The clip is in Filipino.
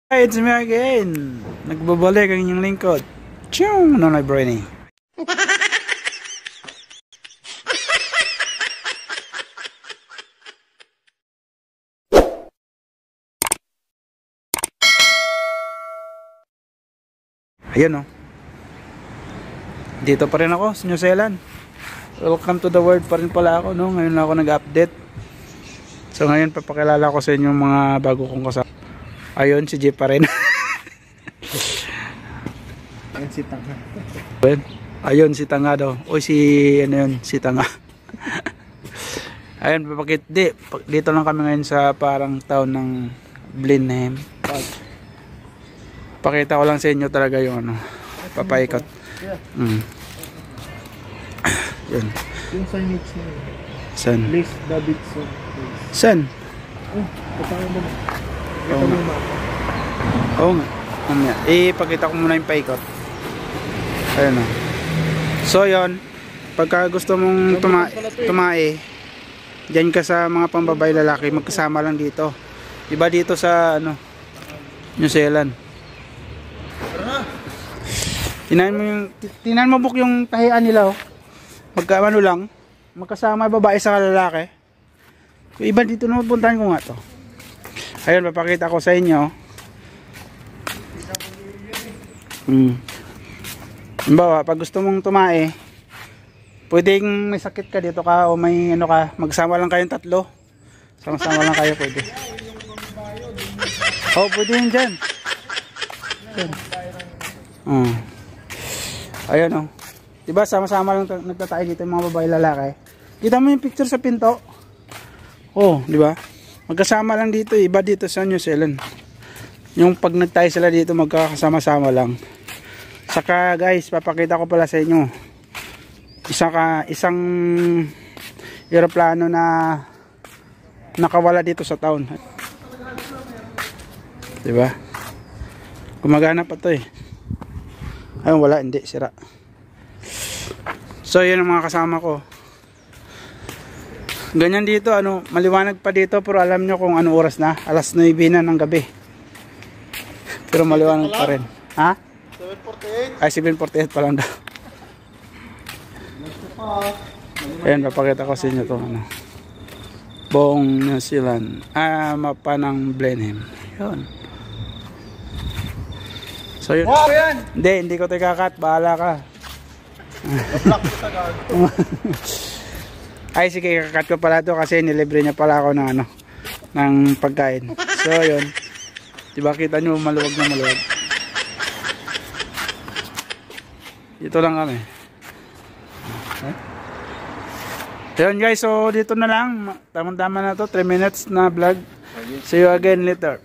Hi, it's me again. Nagbabalik ang inyong lingkod. Chong! Nonoy Brainy. Ayun o. Dito pa rin ako sa New Zealand. Welcome to the world pa rin pala ako, no? Ngayon lang ako nag-update. So ngayon papakilala ko sa inyo mga bago kong kasama. Ayun, si Jeep pa rin. Ayun si Tanga. Ayun si Tanga daw. O si ano yun, si Tanga. Ayun, dito lang kami ngayon sa parang town ng Blenheim. Pakita ko lang sa inyo talaga yung ano, papaikot. Yun. Yung signage na yun. San? Les Davidson. San? Oh, patawin mo na. Oo nga. Oo nga. Ipakita ko muna yung paikot. Ayun o. So yun, pagka gusto mong tumae, dyan ka sa mga pambabay lalaki, magkasama lang dito. Iba dito sa ano, New Zealand. Tinan mo buk yung tahian nila oh. Magkaano lang, magkasama babae sa lalaki. Iba dito na puntahan ko nga to. Ayun, papakita ko sa inyo. Halimbawa, pag gusto mong tumae, pwedeng may sakit ka dito ka o may ano ka, magsama lang kayong tatlo. Sama-sama lang kayo pwede. Oh, pwede yun dyan. Ayun oh. Diba sama-sama lang nagtatay dito yung mga babae lalaki. Kita mo yung picture sa pinto. Oh, diba? Magkasama lang dito, iba dito sa New Zealand. Yung pag nagtayo sila dito magkakasama-sama lang. Saka guys, papakita ko pala sa inyo. Isang eroplano na nakawala dito sa town. Diba? Gumagana pa to eh. Ayun, wala, hindi, sira. So yun ang mga kasama ko. Ganyan dito, ano, maliwanag pa dito, pero alam nyo kung ano oras na, alas 9 na ng gabi. Pero maliwanag pa rin. Ha? 7:48? Ay, 7:48 pa lang daw. Ayan, papakita ko sa inyo itong ano, buong New Zealand. Mapa ng Blenheim. Yun. So yun. Wow, yan! Hindi ko ito ikakat, bahala ka. Ay sige, kakat ko pala to kasi nilibre niya pala ako ng ano, ng pagkain. So yun, diba kita nyo maluwag na maluwag. Dito lang kami. Yun guys, so dito na lang, tamang-tama na to, 3 minutes na vlog. See you again later.